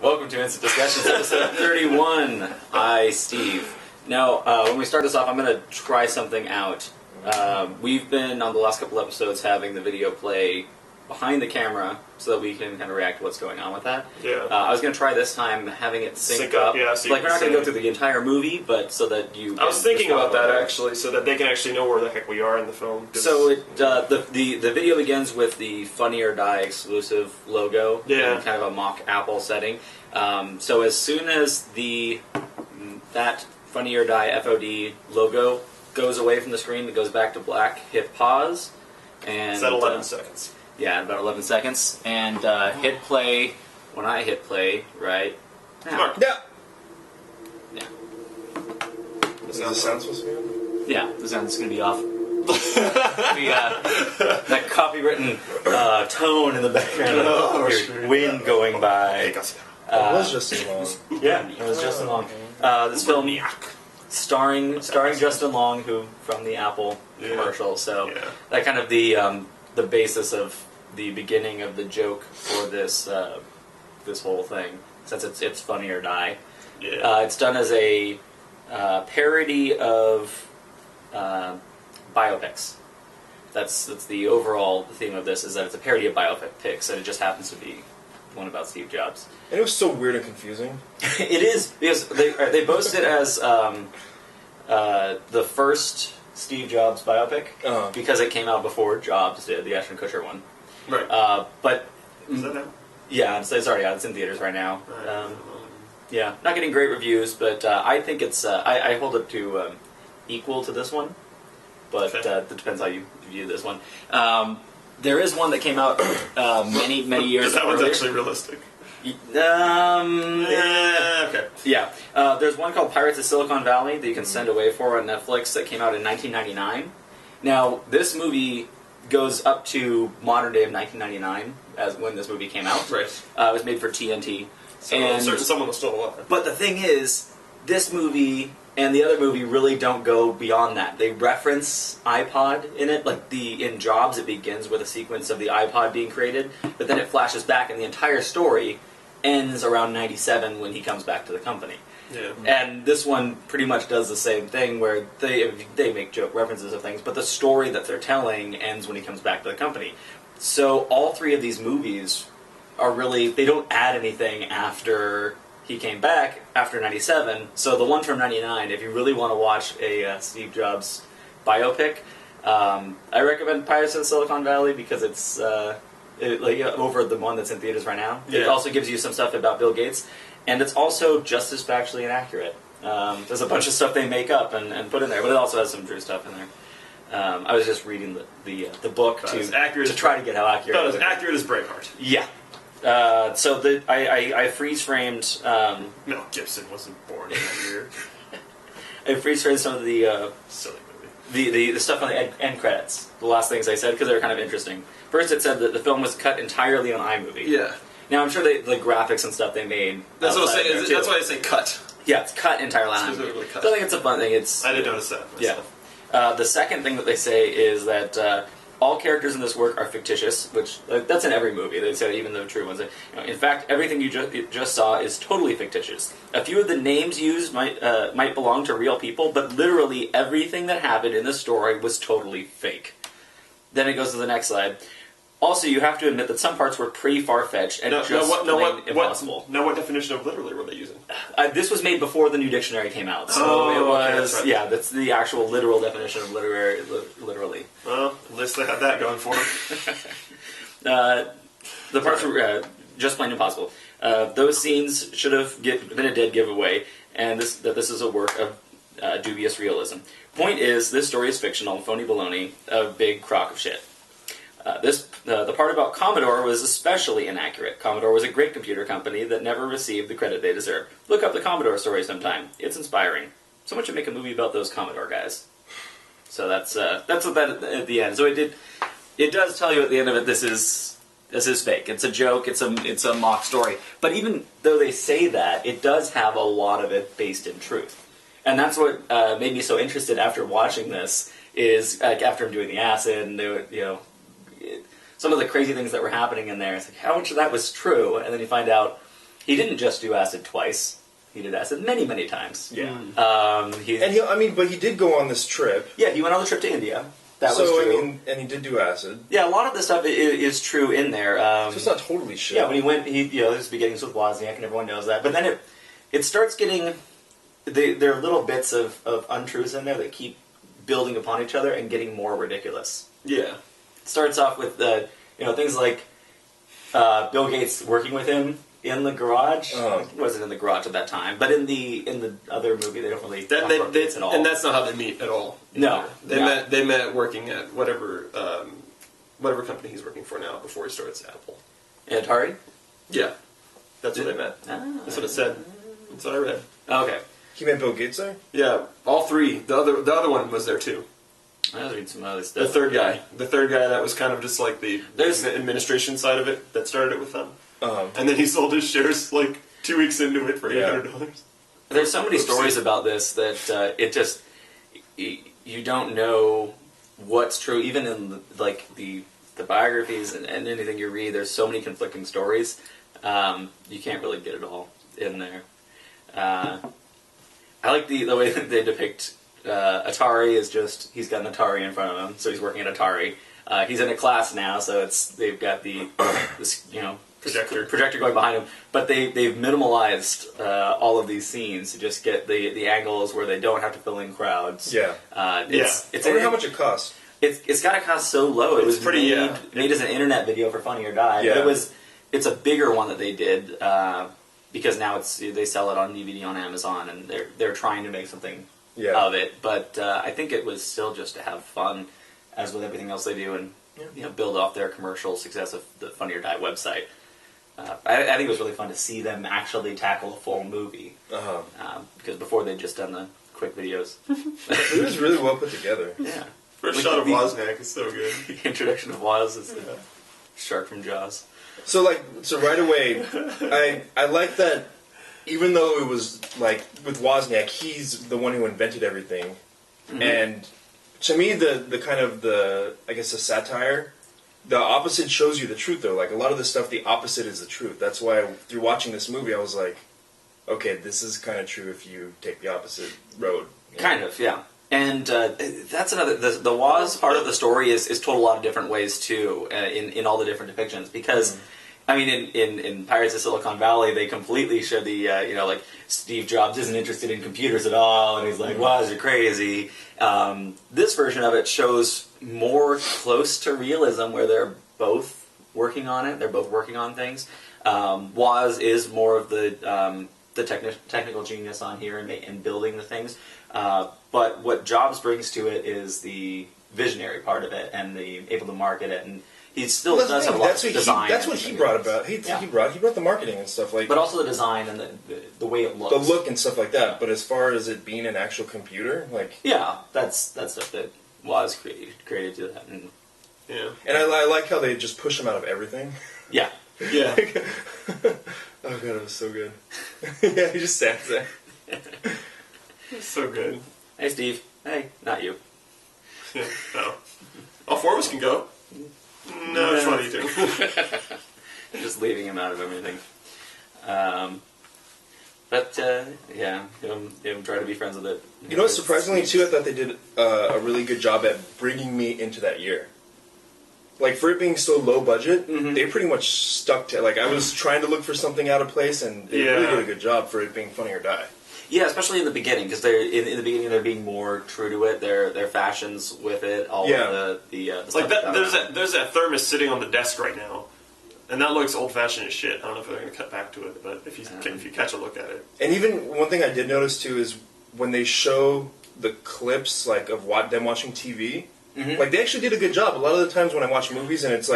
Welcome to Instant Discussions, episode 31. iSteve. Now, when we start this off, I'm going to try something out. We've been, on the last couple episodes, having the video play behind the camera so that we can kind of react to what's going on with that. Yeah. I was going to try this time having it sync up. Yeah, so we're not going to go through the entire movie, but so that you. I was thinking about that actually, so that they can actually know where the heck we are in the film. So the video begins with the Funny or Die exclusive logo. Yeah. In kind of a mock Apple setting. So as soon as that Funny or Die FOD logo goes away from the screen, it goes back to black. Hit pause, and it's at 11 seconds. Yeah, about 11 seconds, and hit play when I hit play right now. Mark. Yeah. Yeah. Is the sound supposed to be on? Yeah, the sound's going to be off. That copywritten tone in the background. Wind going by. It was just so long. Yeah, it was Justin Long. This film starring Justin Long, who from the Apple commercial. So that kind of the basis of the beginning of the joke for this this whole thing, since it's Funny or Die. Yeah. It's done as a parody of biopics. That's the overall theme of this, is that it's a parody of biopics, and it just happens to be one about Steve Jobs. And it was so weird and confusing. It is, because they boast it as the first Steve Jobs biopic, because it came out before Jobs did, the Ashton Kutcher one. Right. But Is that now? yeah, it's already out. It's in theaters right now. Yeah, not getting great reviews, but I think it's I hold it to equal to this one. But it depends how you view this one. There is one that came out many years that earlier. one's actually realistic. Okay. Yeah. There's one called Pirates of Silicon Valley that you can send away for on Netflix that came out in 1999. Now, this movie goes up to modern day of 1999 as when this movie came out. Right. It was made for TNT. So and certain someone was still alive. But the thing is, this movie and the other movie really don't go beyond that. They reference iPod in it, like in Jobs, it begins with a sequence of the iPod being created, but then it flashes back, and the entire story ends around 97 when he comes back to the company. Yeah. And this one pretty much does the same thing, where they make joke references of things, but the story that they're telling ends when he comes back to the company. So all three of these movies are really, they don't add anything after he came back, after 97. So the one from 99, if you really want to watch a Steve Jobs biopic, I recommend Pirates of Silicon Valley, because it's over the one that's in theaters right now. Yeah. It also gives you some stuff about Bill Gates, and it's also just as factually inaccurate. There's a bunch of stuff they make up and put in there, but it also has some true stuff in there. I was just reading the book to try to get how accurate. Not as accurate as Braveheart. Yeah. So I freeze framed. Mel Gibson wasn't born in that year. I freeze framed some of the Silly movie. the stuff on the end credits. The last things I said, because they were kind of interesting. First, it said that the film was cut entirely on iMovie. Yeah. Now I'm sure the graphics and stuff they made. That's what I say. Too. That's why I say cut. Yeah, it's cut entirely on iMovie. Specifically cut. So I think it's a fun thing. I did notice that myself. Yeah. The second thing that they say is that all characters in this work are fictitious, which that's in every movie. They say even the true ones. In fact, everything you just saw is totally fictitious. A few of the names used might belong to real people, but literally everything that happened in the story was totally fake. Then it goes to the next slide. Also, you have to admit that some parts were pretty far-fetched and plain impossible. Now, what definition of literally were they using? This was made before the new dictionary came out, so it was okay, that's right. Yeah, that's the actual literal definition of literally. Well, at least they had that going for them. The parts were just plain impossible. Those scenes should have been a dead giveaway, and this is a work of dubious realism. Point is, this story is fictional, phony baloney, a big crock of shit. The part about Commodore was especially inaccurate. Commodore was a great computer company that never received the credit they deserved. Look up the Commodore story sometime. It's inspiring. Someone should make a movie about those Commodore guys. So that's what that at the end. So it does tell you at the end of it, this is fake. It's a joke. It's a mock story. But even though they say that, it does have a lot of it based in truth. And that's what made me so interested after watching this. Is after I'm doing the acid and some of the crazy things that were happening in there. It's like, how much of that was true? And then you find out He didn't just do acid twice. He did acid many, many times. Yeah. But he did go on this trip. Yeah, he went on the trip to India. That was true. And he did do acid. Yeah, a lot of the stuff is true in there. So it's not totally shit. Yeah, when he went, his beginnings with Wozniak, and everyone knows that. But then it starts getting, there are little bits of untruths in there that keep building upon each other and getting more ridiculous. Yeah. It starts off with things like Bill Gates working with him in the garage. He wasn't in the garage at that time, but in the other movie they don't really talk about Gates at all. And that's not how they meet at all. No, they met working at whatever company he's working for now before he starts Apple. Atari. Yeah, that's where they met. That's what it said. That's what I read. Okay. He met Bill Gates there? Yeah, all three. The other one was there too. I was reading some other stuff. The third guy that was kind of just like the administration side of it that started it with them. And then he sold his shares like 2 weeks into it for $800. There's so many stories about this that it just you don't know what's true. Even in the biographies and anything you read, there's so many conflicting stories. You can't really get it all in there. I like the way that they depict Atari is just he's got an Atari in front of him, so he's working at Atari. He's in a class now, so they've got this projector going behind him, but they've minimalized all of these scenes to just get the angles where they don't have to fill in crowds. Yeah, I wonder how much it costs. It's got to cost so low. It was pretty made as an internet video for Funny or Die. Yeah. But it's a bigger one that they did because now they sell it on DVD on Amazon, and they're trying to make something of it. But I think it was still just to have fun, as with everything else they do, and build off their commercial success of the Funny or Die website. I think it was really fun to see them actually tackle a full movie. Because before they'd just done the quick videos. It was really well put together. Yeah. First shot of Wozniak is so good. The introduction of Woz is the shark from Jaws. So right away, I like that even though it was like with Wozniak, he's the one who invented everything. Mm-hmm. And to me, the kind of the satire, the opposite shows you the truth, though. Like, a lot of the stuff, the opposite is the truth. That's why, through watching this movie, I was like, okay, this is kind of true if you take the opposite road. Kind of, yeah. And that's another... The Woz part of the story is told a lot of different ways, too, in all the different depictions. Because, I mean, in Pirates of Silicon Valley, they completely show the, Steve Jobs isn't interested in computers at all, and he's like, Woz, you're crazy. This version of it shows more close to realism, where they're both working on it. They're both working on things. Woz is more of the technical genius on here and building the things. But what Jobs brings to it is the visionary part of it and the able to market it. And he still does have a lot of design. That's what he brought about. He brought the marketing and stuff but also the design and the way it looks. The look and stuff like that. But as far as it being an actual computer, that's stuff that Woz created to that. And I like how they just push him out of everything. Yeah. Yeah. Oh god, it was so good. Yeah, he just sat there. It's so good. Hey, Steve. Hey, not you. Yeah, no. All four of us can go. No, just one of you two. Just leaving him out of everything. Him try to be friends with it. You know what, surprisingly too, I thought they did a really good job at bringing me into that year. Like, for it being so low budget, they pretty much stuck to, I was trying to look for something out of place, and they really did a good job for it being Funny or Die. Yeah, especially in the beginning, because they're in the beginning they're being more true to it. Their fashions with it, all of the like that. There's that thermos sitting on the desk right now, and that looks old fashioned as shit. I don't know if they're going to cut back to it, but if you catch a look at it, and even one thing I did notice too is when they show the clips of them watching TV. Mm-hmm. They actually did a good job. A lot of the times when I watch movies and it's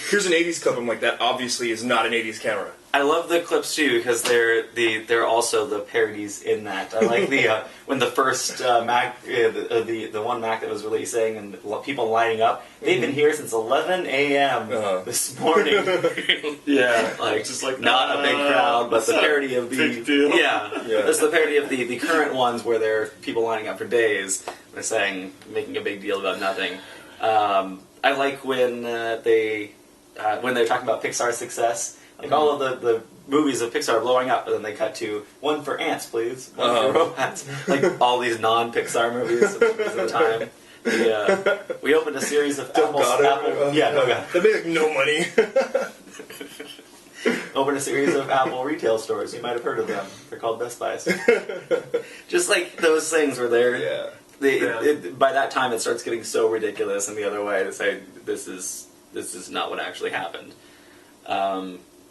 here's an 80s clip, I'm like, that obviously is not an 80s camera. I love the clips too because they're also the parodies in that. I like the when the first Mac, the one Mac that was releasing and people lining up. They've been here since 11 a.m. This morning. Just not a big crowd, but the parody of the big deal. That's the parody of the current ones where there are people lining up for days. They're making a big deal about nothing. I like when they're talking about Pixar's success. All of the movies of Pixar blowing up, and then they cut to one for ants, please, one for robots. Like all these non-Pixar movies at the time. We opened a series of Apple. They made no money. Opened a series of Apple retail stores. You might have heard of them. They're called Best Buys. Just like those things where they're. By that time, it starts getting so ridiculous in the other way to say this is not what actually happened.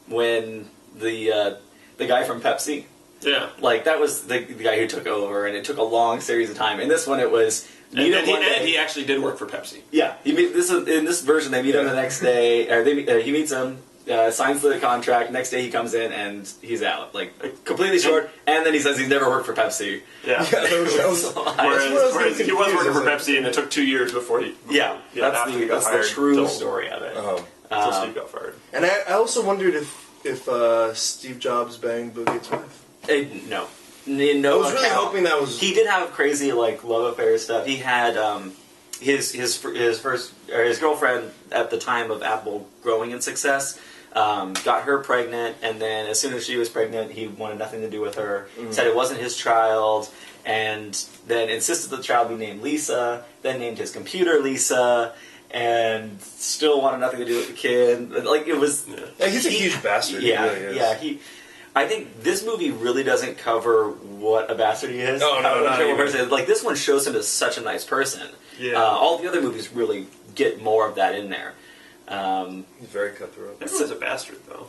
When the guy from Pepsi, like that was the guy who took over, and it took a long series of time. In this one, it was. And he actually did work for Pepsi. Yeah, in this version, they meet him the next day. Or he meets him. Signs the contract. Next day he comes in and he's out, like completely short. And then he says he's never worked for Pepsi. Yeah, whereas he was working for Pepsi, and it took 2 years before he. That's the true story of it. Until Steve got fired. And I also wondered if Steve Jobs banged Bill Gates' wife. No. I was really hoping that was. He did have crazy like love affair stuff. He had his girlfriend at the time of Apple growing in success. Got her pregnant, and then as soon as she was pregnant, he wanted nothing to do with her. Said it wasn't his child, and then insisted the child be named Lisa. Then named his computer Lisa, and still wanted nothing to do with the kid. Like it was. He's a huge bastard. Yeah, he really is. I think this movie really doesn't cover what a bastard he is. No, not even. Like this one shows him as such a nice person. Yeah. All the other movies really get more of that in there. He's very cutthroat. Everyone's a bastard, though.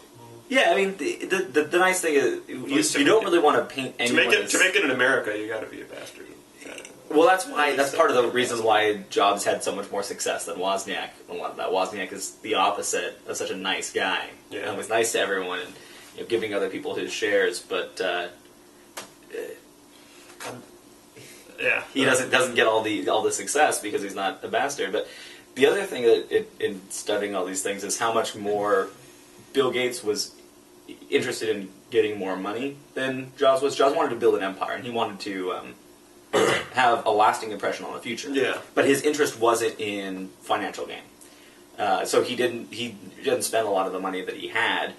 Yeah, I mean, the nice thing is you don't really want to paint anyone to make it in America. You got to be a bastard. Well, that's part of the reasons why Jobs had so much more success than Wozniak. That Wozniak is the opposite of such a nice guy. Yeah. And was nice to everyone and giving other people his shares, but he doesn't get all the success because he's not a bastard. But the other thing that in studying all these things is how much more Bill Gates was interested in getting more money than Jobs was. Jobs wanted to build an empire, and he wanted to have a lasting impression on the future. Yeah. But his interest wasn't in financial gain. So he didn't spend a lot of the money that he had.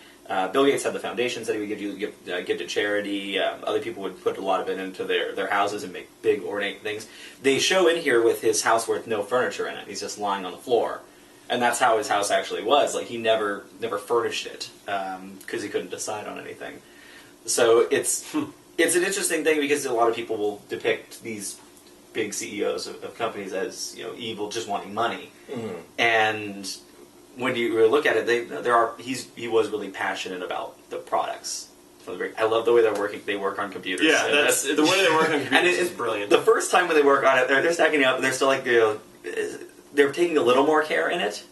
Bill Gates had the foundations that he would give to charity. Other people would put a lot of it into their houses and make big ornate things. They show in here with his house with no furniture in it. He's just lying on the floor, and that's how his house actually was. Like he never furnished it because he couldn't decide on anything. So it's an interesting thing because a lot of people will depict these big CEOs of companies as evil, just wanting money, and when you look at it, he was really passionate about the products. I love the way they work on computers. Yeah, that's the way they work on computers is brilliant. The first time when they work on it, they're stacking up. They're still like they're taking a little more care in it.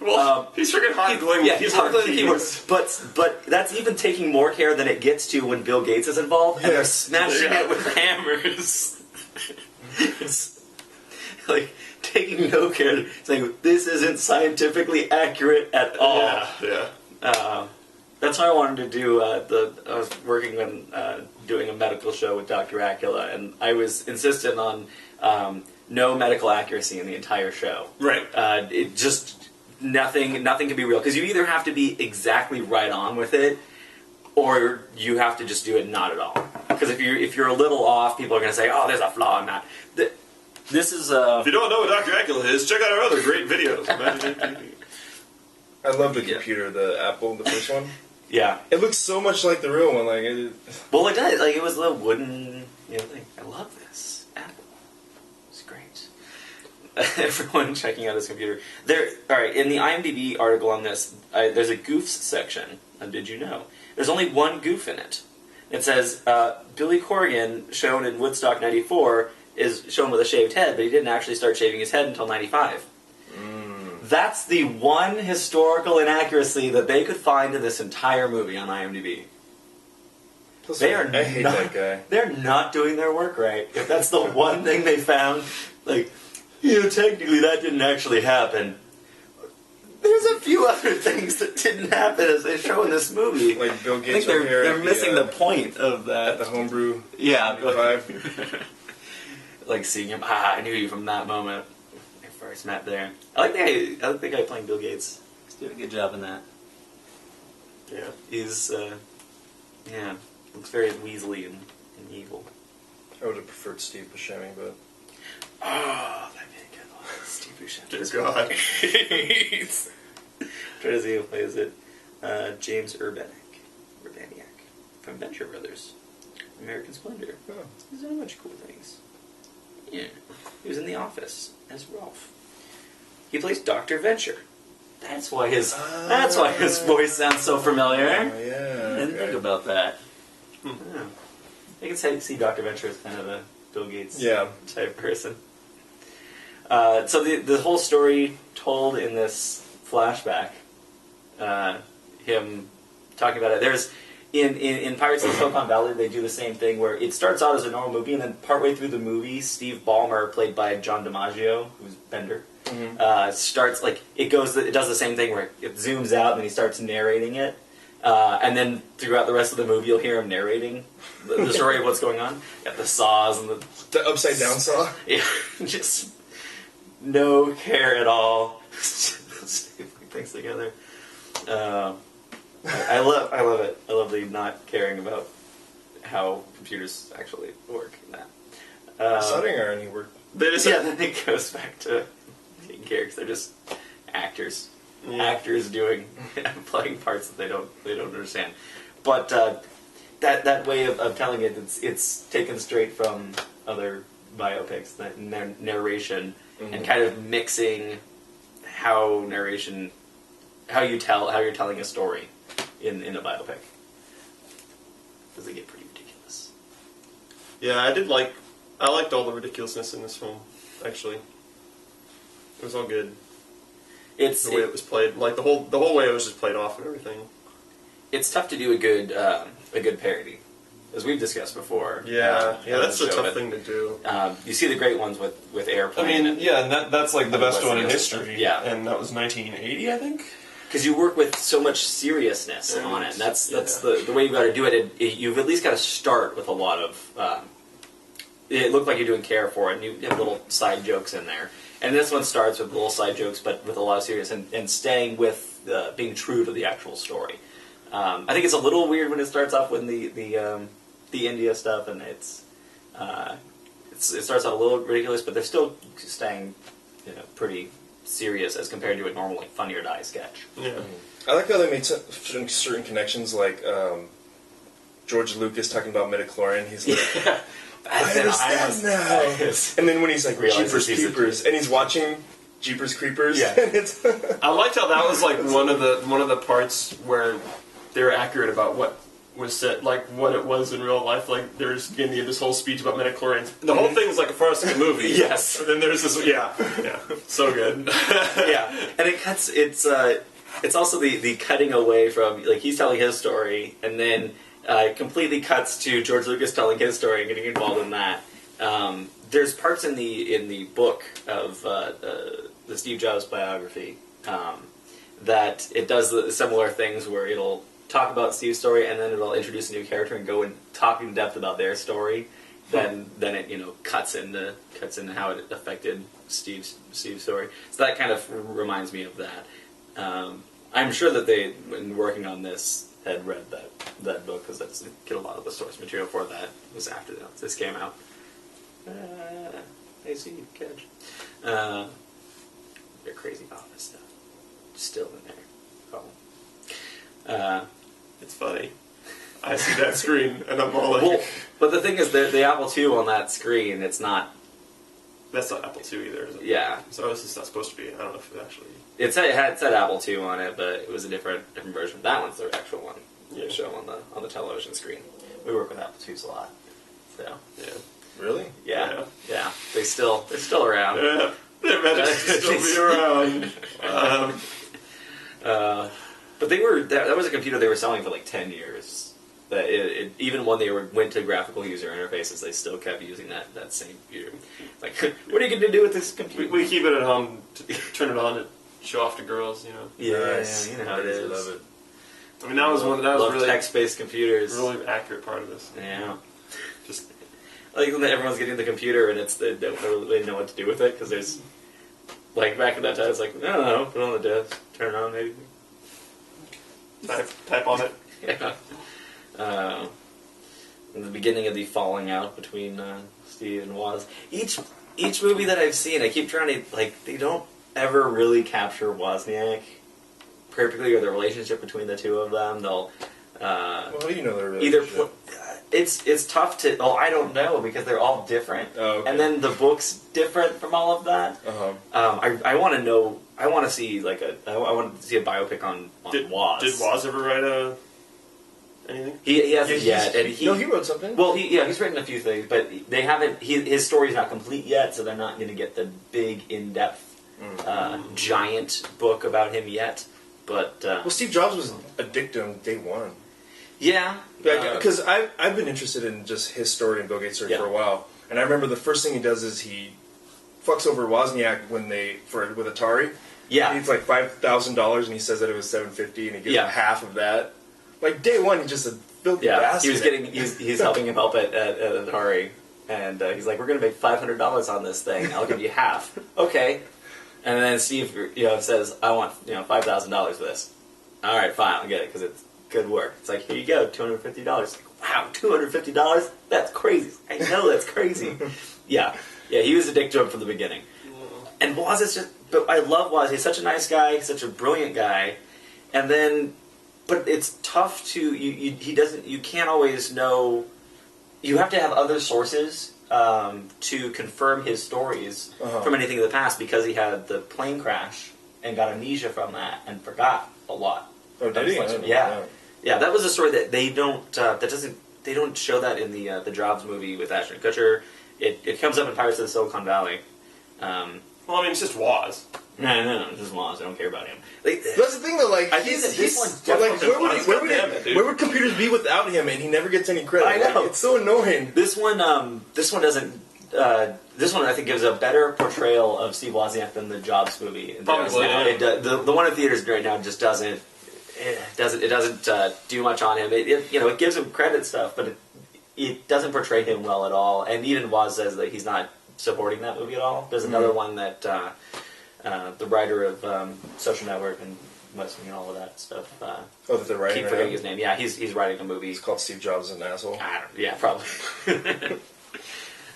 Well, he's freaking hard gluing. Yeah, he's hard gluing the keyboards. But that's even taking more care than it gets to when Bill Gates is involved, and they're smashing it with hammers. It's like taking no care, saying this isn't scientifically accurate at all. Yeah. That's why I wanted to do. I was working on doing a medical show with Dr. Acula, and I was insistent on no medical accuracy in the entire show. Right. It just nothing can be real because you either have to be exactly right on with it, or you have to just do it not at all. Because if you're a little off, people are going to say, "Oh, there's a flaw in that." This is. If you don't know what Dr. Acula is, check out our other great videos. I love the computer, the Apple, the first one. Yeah. It looks so much like the real one. Well, it does. Like it was a little wooden thing. I love this Apple. It's great. Everyone checking out this computer. All right. In the IMDb article on this, there's a goofs section. Did you know? There's only one goof in it. It says Billy Corgan, shown in Woodstock '94, is shown with a shaved head, but he didn't actually start shaving his head until '95. That's the one historical inaccuracy that they could find in this entire movie on IMDb. I hate that guy. They're not doing their work right. If that's the one thing they found, technically that didn't actually happen. There's a few other things that didn't happen as they show in this movie. Like Bill Gates. I think they're missing the point of that. At the homebrew. Yeah. 5. Like seeing him. I knew you from that moment. First met there. I like the guy playing Bill Gates. He's doing a good job in that. Yeah. He's Yeah, looks very Weasley and evil. I would have preferred Steve Buscemi, but... Oh, that'd be a good one. Steve Buscemi. Dear God. Try to see who plays it. James Urbaniak from Venture Brothers. American Splendor. Oh. He's done a bunch of cool things. Yeah. He was in The Office as Rolf. He plays Dr. Venture. That's why his voice sounds so familiar. Yeah. I didn't think about that. Yeah. I can see Dr. Venture as kind of a Bill Gates type person. So the whole story told in this flashback, him talking about it. There's in Pirates of Silicon Valley, they do the same thing where it starts out as a normal movie, and then partway through the movie, Steve Ballmer, played by John DiMaggio, who's Bender, starts it does the same thing where it zooms out and then he starts narrating it, and then throughout the rest of the movie, you'll hear him narrating the story of what's going on. Got the saws and the upside down saw. Yeah, just no care at all. Stapling things together. I love it. I love the not caring about how computers actually work in that. Soldering iron worked. Then it goes back to being characters. They're just actors. Yeah. Actors playing parts that they don't understand. But that way of telling it, it's taken straight from other biopics, that narration, and kind of mixing how you're telling a story in a biopic. Because they get pretty ridiculous. Yeah, I liked all the ridiculousness in this film, actually. It was all good. The way it was played, the whole way it was just played off and everything. It's tough to do a good parody, as we've discussed before. Yeah, that's a tough thing to do. You see the great ones with Airplane. I mean, and that's like the best one in history. Yeah, and that was 1980, I think. Because you work with so much seriousness on it, and that's the way you've got to do it. You've at least got to start with a lot of. It looked like you're doing care for it, and you have little side jokes in there. And this one starts with little side jokes, but with a lot of seriousness, and staying with being true to the actual story. I think it's a little weird when it starts off with the India stuff, and it starts out a little ridiculous, but they're still staying pretty serious as compared to a normal Funny or Die sketch. Yeah, I like how they made certain connections, like George Lucas talking about midichlorian. He's like, I understand now. And then when he's like, Jeepers Creepers, and he's watching Jeepers Creepers, and it's I liked how that was like one of the parts where they were accurate about what was said, like what it was in real life. Like there's going to be this whole speech about midichlorians. The whole thing is like a farce like a movie. Yes. And then there's this, so good. Yeah, and it's also the cutting away from, like, he's telling his story, and then completely cuts to George Lucas telling his story and getting involved in that. There's parts in the book of the Steve Jobs biography that it does the similar things where it'll talk about Steve's story and then it'll introduce a new character and go and talk in depth about their story. Then it cuts into how it affected Steve's story. So that kind of reminds me of that. I'm sure that they, when working on this, had read that book, because that's get a lot of the source material for that. It was after this came out. I see you catch. They're crazy office stuff. Still in there. Oh. It's funny. I see that screen and I'm all like... Well, but the thing is, the Apple II on that screen, it's not... That's not Apple II either, is it? Yeah. So this is not supposed to be. I don't know if it actually... It said Apple II on it, but it was a different version. That one's the actual one. Yeah. Show on the television screen. We work with Apple IIs a lot. So. Yeah. Really? Yeah. They're still around. Yeah. They managed to still be around. But that was a computer they were selling for like 10 years. That even when they went to graphical user interfaces, they still kept using that same computer. Like, what are you going to do with this computer? We keep it at home to turn it on and show off to girls, Yeah, nice. You know how it is. I love it. I mean, that was really text-based computers. Really accurate part of this. Yeah. Just like when everyone's getting the computer and they don't really know what to do with it, because there's, like, back in that time, it's like, I don't know, put it on the desk, turn it on, maybe. type on it. Yeah. in the beginning of the falling out between Steve and Woz. Each movie that I've seen, I keep trying to, like, they don't ever really capture Wozniak perfectly, or the relationship between the two of them. They'll well, how do you know their relationship? It's tough to. Oh, I don't know, because they're all different, and then the book's different from all of that. I want to know. I want to see I want to see a biopic on Woz. Did Woz ever write anything? He hasn't yet, and he wrote something. Well, he's written a few things, but they haven't. His story's not complete yet, so they're not going to get the big, in-depth, giant book about him yet. But well, Steve Jobs was a dick to him day one. Yeah, because I've been interested in just his story and Bill Gates' story for a while, and I remember the first thing he does is he fucks over Wozniak with Atari. Yeah, it's like $5,000, and he says that it was $750, and he gives him half of that. Like day one, he just a filthy bastard. He's helping him help at Atari, and he's like, "We're going to make $500 on this thing. I'll give you half." Okay, and then Steve, says, "I want $5,000 for this." All right, fine, I'll get it because it's good work. It's like, here you go, $250. Like, wow, $250? That's crazy. I know that's crazy. Yeah, he was a dick to him from the beginning. And Woz is but I love Woz. He's such a nice guy. He's such a brilliant guy. And then, but it's tough to, you can't always know, you have to have other sources to confirm his stories from anything in the past, because he had the plane crash and got amnesia from that and forgot a lot. Oh, did he? Yeah, that was a story that they don't. They don't show that in the Jobs movie with Ashton Kutcher. It comes up in Pirates of the Silicon Valley. Well, I mean, it's just Woz. No, it's just Woz. I don't care about him. That's the thing, though. Like, I think this one's where would computers be without him? And he never gets any credit. I know, it's so annoying. This one doesn't. This one, I think, gives a better portrayal of Steve Wozniak than the Jobs movie. Probably, the one in theaters right now just doesn't. It doesn't do much on him. It gives him credit stuff, but it doesn't portray him well at all. And even Woz says that he's not supporting that movie at all. There's another one that the writer of Social Network and West Wing and all of that stuff. That they're writing. Keep forgetting his name. Yeah, he's writing a movie. It's called Steve Jobs is an Asshole. Yeah, probably.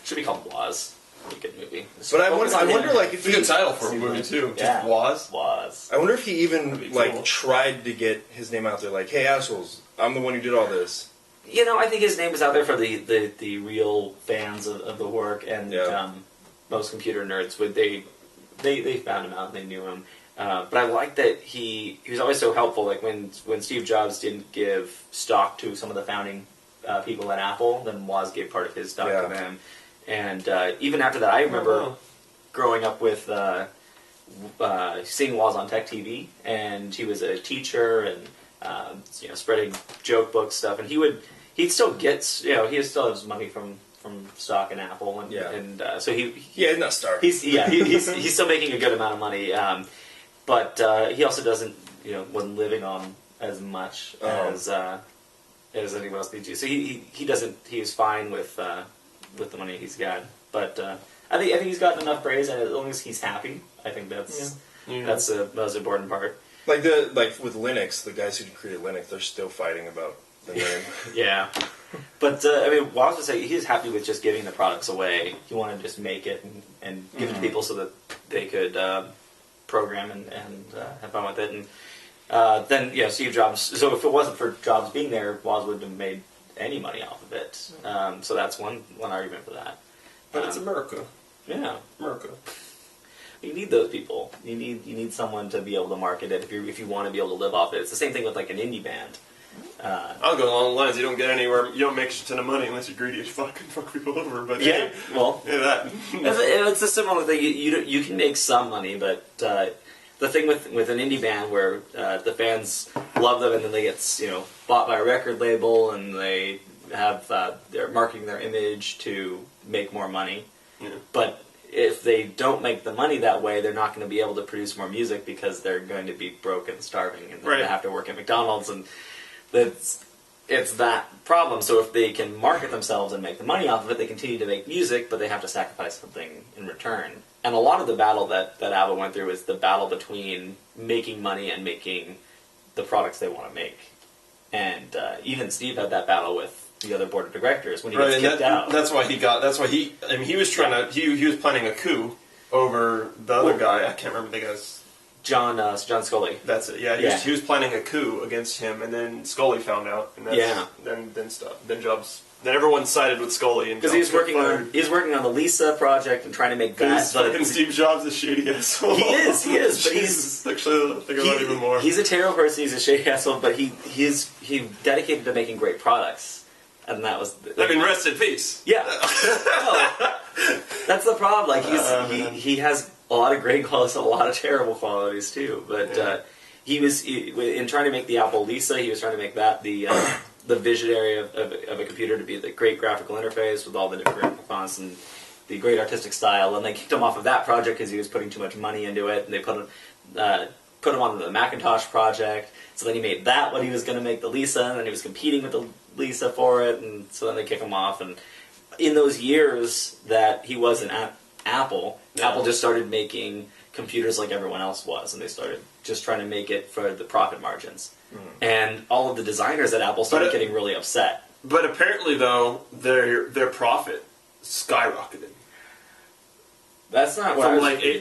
Should be called Woz. A good movie. But I wonder, like, if it's a good title for a movie too. Yeah. Just Woz. Woz. I wonder if he even cool. tried to get his name out there. Like, hey, assholes, I'm the one who did all this. I think his name is out there for the real fans of the work, and most computer nerds they found him out and they knew him. But I like that he was always so helpful. Like when Steve Jobs didn't give stock to some of the founding people at Apple, then Woz gave part of his stock to them. And even after that, I remember growing up with seeing Woz on Tech TV, and he was a teacher and spreading joke book stuff. And he still gets he still has money from stock in Apple, and so he's not starving. He's still making a good amount of money, but he also doesn't wasn't living on as much as anyone else needs to. So he doesn't. He's fine with the money he's got, but I think he's gotten enough praise, and as long as he's happy, I think that's the most important part. Like with Linux, the guys who created Linux, they're still fighting about the name. Yeah, but Woz would say he's happy with just giving the products away. He wanted to just make it and give it to people so that they could program and have fun with it. And then Steve Jobs. So if it wasn't for Jobs being there, Woz wouldn't have made any money off of it. So that's one argument for that. But it's America. Yeah, America. You need those people. You need someone to be able to market it if you want to be able to live off it. It's the same thing with like an indie band. I'll go along the lines. You don't get anywhere. You don't make a ton of money unless you're greedy as fuck and fuck people over. But that. It's a similar thing. You can make some money, but the thing with an indie band where the fans love them and then they get bought by a record label and they have they're marketing their image to make more money. Yeah. But if they don't make the money that way, they're not going to be able to produce more music because they're going to be broke and starving and they have to work at McDonald's, and it's that problem. So if they can market themselves and make the money off of it, they continue to make music, but they have to sacrifice something in return. And a lot of the battle that ABBA went through is the battle between making money and making the products they want to make. And even Steve had that battle with the other board of directors when he Right, gets kicked out. That's why he. I mean, he was trying to. He was planning a coup over the other guy. I can't remember the guy's. John Scully. That's it. Yeah, he was planning a coup against him, and then Scully found out, and then Jobs. Then everyone sided with Scully, and because he's working on the Lisa project and trying to make that. Fucking Steve Jobs is shady asshole. He is, but he's actually I think about it even more. He's a terrible person. He's a shady asshole, but he dedicated to making great products, and that was. I mean, rest in peace. Yeah, that's the problem. Like he has a lot of great qualities, a lot of terrible qualities too. But he was in trying to make the Apple Lisa. He was trying to make that the visionary of a computer to be the great graphical interface with all the different fonts and the great artistic style. And they kicked him off of that project because he was putting too much money into it. And they put him on the Macintosh project. So then he made that what he was going to make the Lisa, and then he was competing with the Lisa for it. And so then they kick him off. And in those years that he wasn't at Apple, Apple just started making computers like everyone else was, and they started just trying to make it for the profit margins. And all of the designers at Apple started getting really upset. But apparently, though, their profit skyrocketed. That's not what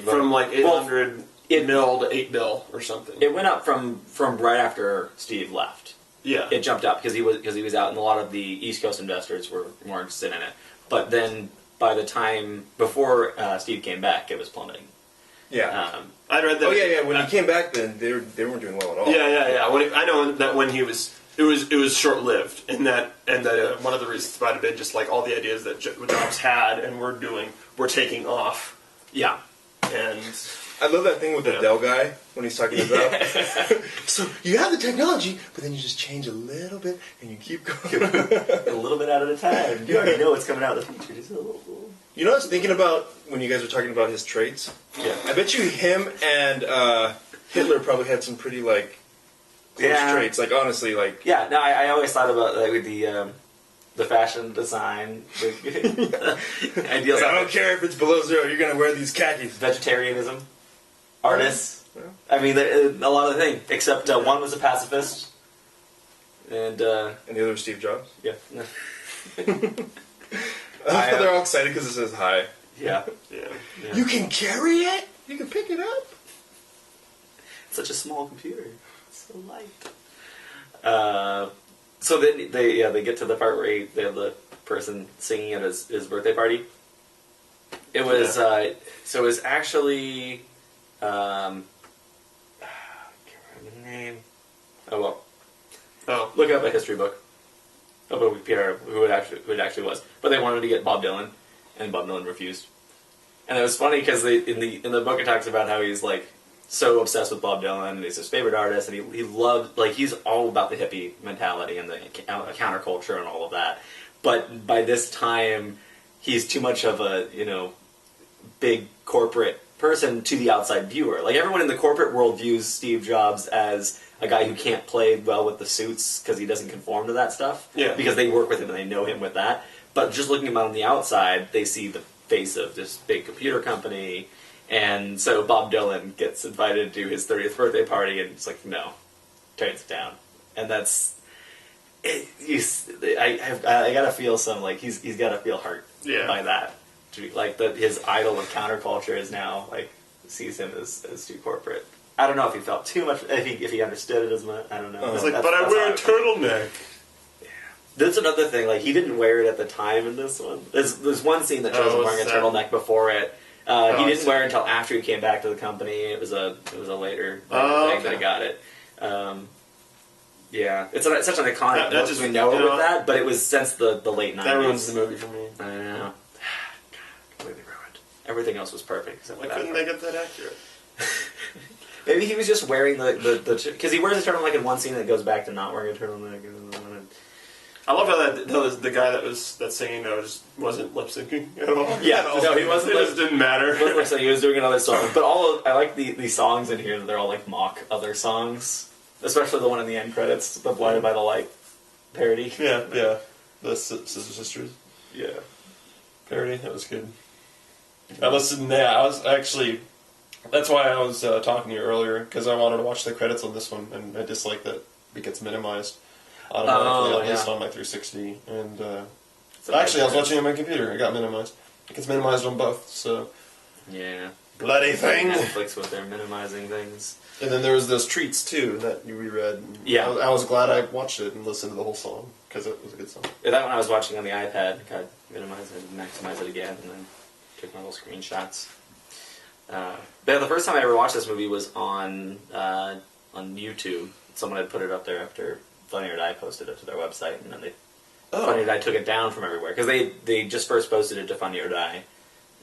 from like 800 mil to 8 mil or something. It went up from right after Steve left. Yeah, it jumped up because he was out, and a lot of the East Coast investors were more interested in it. But then by the time before Steve came back, it was plummeting. Yeah. I read that. Oh yeah. When he came back, then they weren't doing well at all. Yeah. I know that when he was, it was short lived, and that one of the reasons might have been just like all the ideas that Jobs had and were taking off. Yeah. And I love that thing with the Dell guy when he's talking about. So you have the technology, but then you just change a little bit and you keep going a little bit out at a time. You already know what's coming out in the future. Just a little. You know what I was thinking about when you guys were talking about his traits? Yeah. I bet you him and Hitler probably had some pretty, like, close traits. Like, honestly, like... Yeah, no, I always thought about, like, with the fashion design, the ideals. Like, I don't care if it's below zero, you're going to wear these khakis. Vegetarianism. Artists. Yeah. I mean, a lot of things. Except one was a pacifist. And the other was Steve Jobs? Yeah. They're all excited because it says hi. Yeah. You can carry it? You can pick it up? It's such a small computer. It's so light. So then they get to the part where they have the person singing at his birthday party. It was so it was actually I can't remember the name. Oh well. Look up a history book. About Wikipedia, who it actually was, but they wanted to get Bob Dylan, and Bob Dylan refused. And it was funny because in the book it talks about how he's like so obsessed with Bob Dylan, and he's his favorite artist, and he loved, like, he's all about the hippie mentality and the counterculture and all of that. But by this time, he's too much of a big corporate person to the outside viewer. Like, everyone in the corporate world views Steve Jobs as a guy who can't play well with the suits because he doesn't conform to that stuff. Yeah. Because they work with him and they know him with that. But just looking at him on the outside, they see the face of this big computer company. And so Bob Dylan gets invited to his 30th birthday party, and it's like, no, turns it down. And that's... I gotta feel some, like, he's gotta feel hurt by that. Like, his idol of counterculture is now, like, sees him as too corporate. I don't know if he felt too much, if he understood it as much, I don't know. He's like, but I wear a turtleneck. Yeah. That's another thing, like, he didn't wear it at the time in this one. There's one scene that shows him wearing a turtleneck before it. He didn't wear it until after he came back to the company. It was a later thing that I got it. Yeah, it's such an iconic look, we know it with that, but it was since the late 90s. That ruins the movie for me. I know. Completely ruined. Everything else was perfect except for that. Why couldn't they get that accurate? Maybe he was just wearing the because he wears a turtleneck in one scene that goes back to not wearing a turtleneck. I love how the guy that's singing just wasn't lip syncing at all. Yeah, no, he wasn't. It just didn't matter. So he was doing another song, but I like the songs in here. They're all like mock other songs, especially the one in the end credits, the "Blinded by the Light" parody. Yeah, the Sister Sisters. Yeah, parody. That was good. I listened. Yeah, I was actually. That's why I was talking to you earlier, because I wanted to watch the credits on this one, and I dislike that it gets minimized. automatically, Oh, at least yeah. on my 360. And So actually, I was watching it on my computer. It got minimized. It gets minimized on both. So Yeah. bloody thing. Netflix with their minimizing things. And then there was those treats too that you reread. Yeah. I was glad I watched it and listened to the whole song because it was a good song. Yeah, that one I was watching on the iPad. Got minimize it, maximize it again, and then took my little screenshots. But the first time I ever watched this movie was on YouTube. Someone had put it up there after Funny or Die posted it to their website, and then Funny or Die took it down from everywhere because they just first posted it to Funny or Die.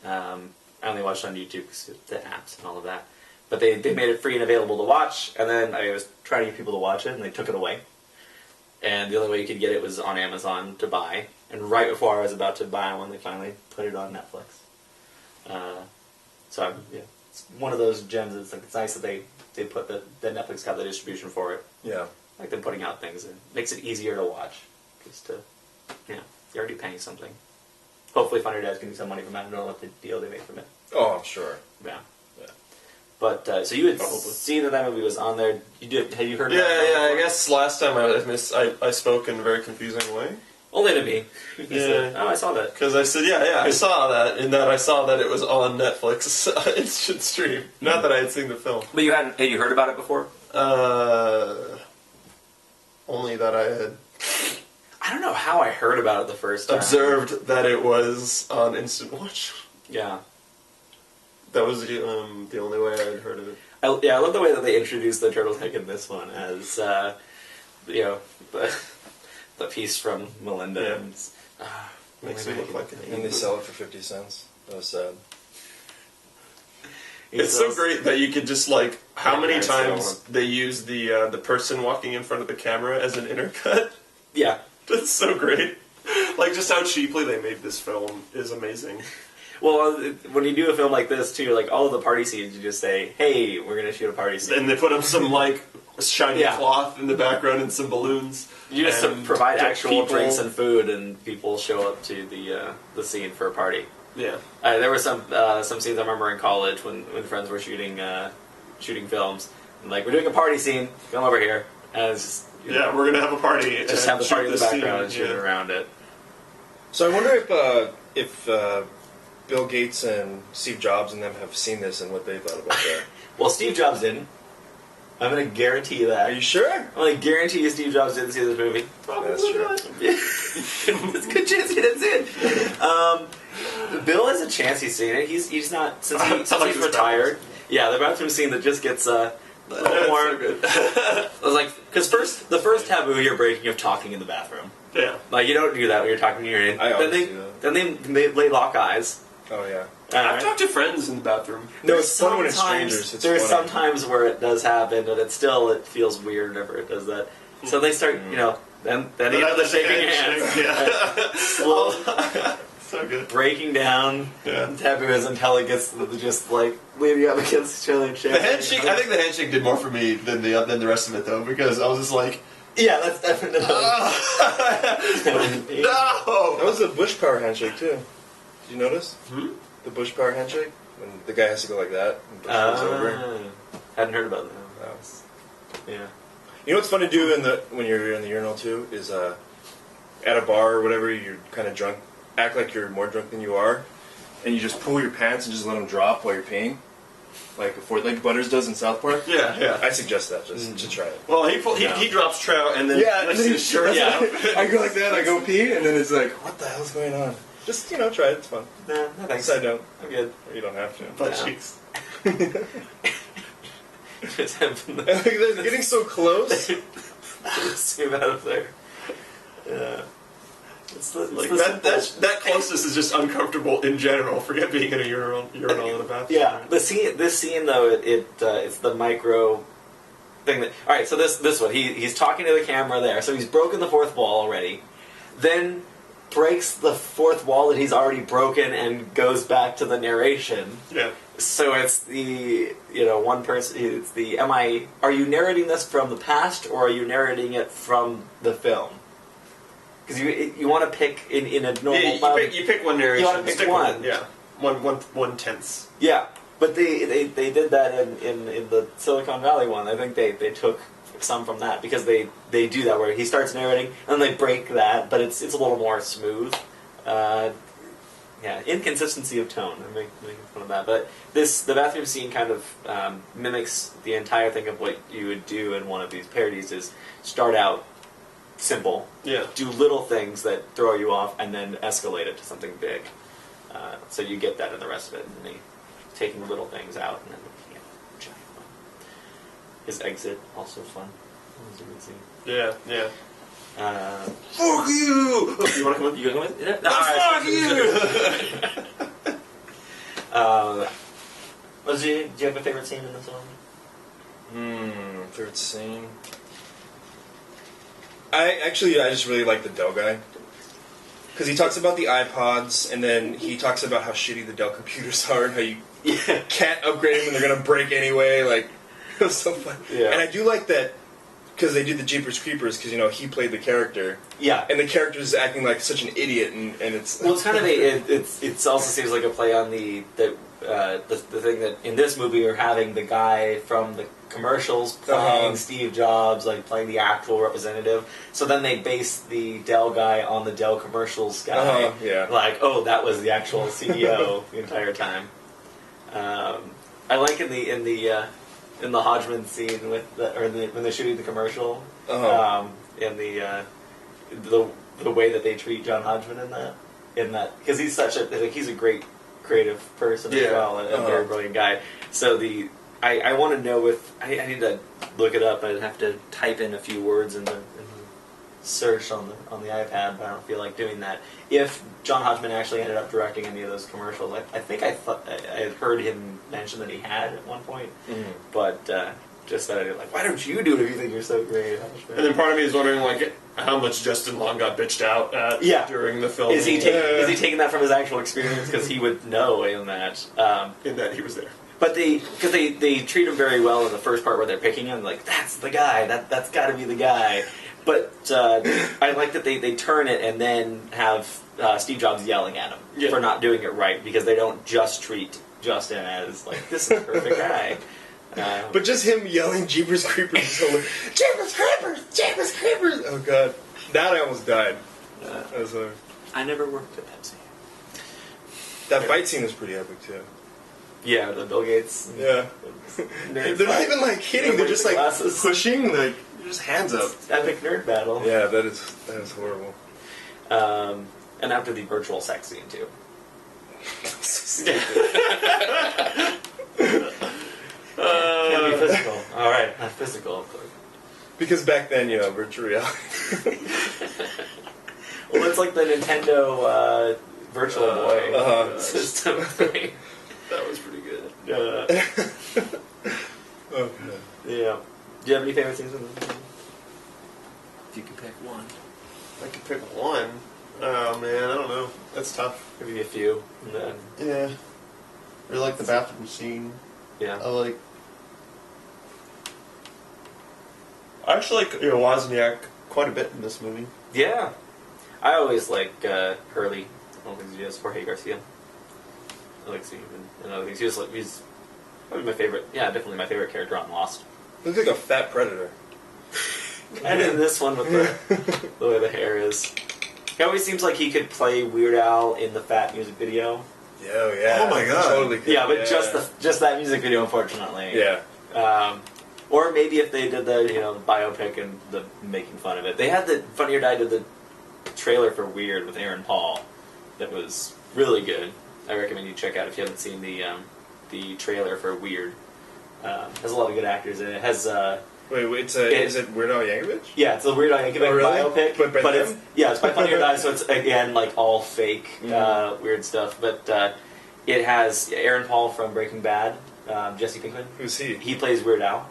I only watched it on YouTube because of the apps and all of that. But they made it free and available to watch, and then I was trying to get people to watch it, and they took it away. And the only way you could get it was on Amazon to buy. And right before I was about to buy one, they finally put it on Netflix. It's one of those gems. It's nice that they put that Netflix got the distribution for it. Yeah. Like them putting out things, it makes it easier to watch. Just to, you're already paying something. Hopefully, Funny or Die is getting some money from it. I don't know what the deal they made from it. Oh, I'm sure. Yeah. But so you had seen that movie was on there. You did? Have you heard? Yeah, about it I before? guess last time I spoke in a very confusing way. Only to me. He Yeah. said, "Oh, I saw that." Because I said, I saw that, in that I saw that it was on Netflix instant stream. Not that I had seen the film. But had you heard about it before? Only that I had I don't know how I heard about it the first time. observed that it was on Instant Watch. Yeah. That was the only way I had heard of it. I love the way that they introduced the turtleneck in this one as, the piece from Melinda. Yeah. And, Makes it look like an And they sell it for 50 cents. That was sad. It's so great that you could just how many Yeah, times they use the person walking in front of the camera as an intercut. Yeah. That's so great. Just how cheaply they made this film is amazing. Well, when you do a film like this, too, all of the party scenes, you just say, hey, we're going to shoot a party scene. And they put up some shiny Yeah. cloth in the background and some balloons. You just and provide actual people- drinks and food, and people show up to the scene for a party. Yeah. There were some scenes I remember in college when friends were shooting films. And, we're doing a party scene. Come over here. And it's just, We're gonna have a party. just and have the shoot party in the this background scene. and shoot around it. So I wonder if Bill Gates and Steve Jobs and them have seen this and what they thought about that. Well, Steve Jobs didn't. I'm going to guarantee you that. Are you sure? I'm going to guarantee you Steve Jobs didn't see this movie. That's true. There's a good chance he didn't see it. Bill has a chance he's seen it. He's not, since he's retired. Yeah, the bathroom scene that just gets a little more. So good. I was like, because the first taboo you're breaking of talking in the bathroom. Yeah. You don't do that when you're talking to your name. I always do that. Then they lock eyes. Oh, yeah. I've talked to friends in the bathroom. No, it's fun when it's strangers. It's There's funny. sometimes where it does happen, but it feels weird whenever it does that. So they start, then they have the shaking hands. Yeah. Slow, So good. breaking down Yeah. taboos until it gets to just leaning up against each other and shaking. The handshake. I think the handshake did more for me than the rest of it, though, because I was just like, Yeah, that's definitely. no. That was the Bush Power handshake, too. Did you notice? Hmm? The Bush Power handshake? When the guy has to go like that and Bush goes over. Hadn't heard about that. No. Yeah. You know what's fun to do when you're in the urinal, too, is at a bar or whatever, you're kind of drunk. Act like you're more drunk than you are, and you just pull your pants and just let them drop while you're peeing. Like Butters does in South Park. Yeah. I suggest that, just to try it. Well, he drops trout and then lets his shirt Yeah. out. I go like that, I go pee, and then it's like, what the hell's going on? Just, try it, it's fun. No thanks. I don't. I'm good. Or you don't have to. Butt Yeah. cheeks. Just having the They're getting so close. zoom out of there. Yeah. It's That closeness is just uncomfortable in general. Forget being in a urinal in a bathroom. Yeah, this scene though, it's the micro thing that. All right, so this one, he's talking to the camera there, so he's broken the fourth wall already, then breaks the fourth wall that he's already broken and goes back to the narration. Yeah. So it's the one person. It's the are you narrating this from the past or are you narrating it from the film? Because you want to pick in a normal. Yeah, you pick one narration. You want to pick stick one. with it, yeah. One tense. Yeah, but they did that in the Silicon Valley one. I think they took some from that because they do that where he starts narrating and then they break that, but it's a little more smooth. Inconsistency of tone. I'm making fun of that, but the bathroom scene kind of mimics the entire thing of what you would do in one of these parodies. Is start out simple, do little things that throw you off, and then escalate it to something big. So you get that in the rest of it, and taking little things out, and then giant one. His exit also fun. That was a good scene. Yeah. Fuck you! You want to come with? You gonna come with? Yeah. Fuck you! Do you have a favorite scene in this one? Favorite scene. I just really like the Dell guy. Because he talks about the iPods, and then he talks about how shitty the Dell computers are, and how you can't upgrade them and they're going to break anyway. Like, it was so fun. Yeah. And I do like that, because they did the Jeepers Creepers, because, he played the character. Yeah. And the character's acting like such an idiot, and it's... Well, it's kind of it also seems like a play on the thing that in this movie you're having the guy from the commercials playing Steve Jobs, like playing the actual representative. So then they base the Dell guy on the Dell commercials guy. Like, oh, that was the actual CEO the entire time. I like in the Hodgman scene with when they're shooting the commercial, in the way that they treat John Hodgman in that because he's he's a great creative person as well, and a very brilliant guy. So I want to know if I need to look it up. I'd have to type in a few words in the search on the iPad, but I don't feel like doing that. If John Hodgman actually ended up directing any of those commercials, I think I had heard him mention that he had at one point, but just that I did why don't you do it if you think you're so great? And then part of me is wondering how much Justin Long got bitched out at during the film. Is he taking that from his actual experience? Because he would know in that. In that he was there. But because they treat him very well in the first part where they're picking him, that's the guy, that's got to be the guy. But I like that they turn it and then have Steve Jobs yelling at him for not doing it right, because they don't just treat Justin as this is the perfect guy. But just him yelling Jeepers Creepers is hilarious. Jeepers Creepers! Jeepers Creepers! Oh god. That I almost died. I never worked at Pepsi. That fight scene was pretty epic too. Yeah, the Bill Gates. Yeah. They're not even hitting, they're just pushing, just hands up. Epic nerd battle. Yeah, that is horrible. And after the virtual sex scene too. Can't be physical. Alright, not physical. Because back then, virtual reality. Well, it's like the Nintendo Virtual Boy system thing. That was pretty good. Oh, God. Yeah. Do you have any favorite scenes in this movie? If you could pick one. If I could pick one? Oh, man, I don't know. That's tough. Maybe a few. And then, yeah. I really like the bathroom scene. Yeah. I actually like Wozniak quite a bit in this movie. Yeah. I always like Hurley. I don't think he does. Jorge Garcia. I like seeing him in other things. He's probably my favorite. Yeah, definitely my favorite character on Lost. Looks like a fat predator. And in this one with the way the hair is. He always seems like he could play Weird Al in the Fat music video. Oh, yeah. Oh, my God. Totally could. Yeah, but just that music video, unfortunately. Yeah. Or maybe if they did the biopic and the making fun of it. They had the Funny or Die did the trailer for Weird with Aaron Paul. That was really good. I recommend you check out if you haven't seen the trailer for Weird. Has a lot of good actors in it. It has is it Weird Al Yankovic? Yeah, it's a Weird Al Yankovic biopic, but it's by Funny or Die, so it's again all fake weird stuff. But it has Aaron Paul from Breaking Bad, Jesse Pinkman. Who's he? He plays Weird Al.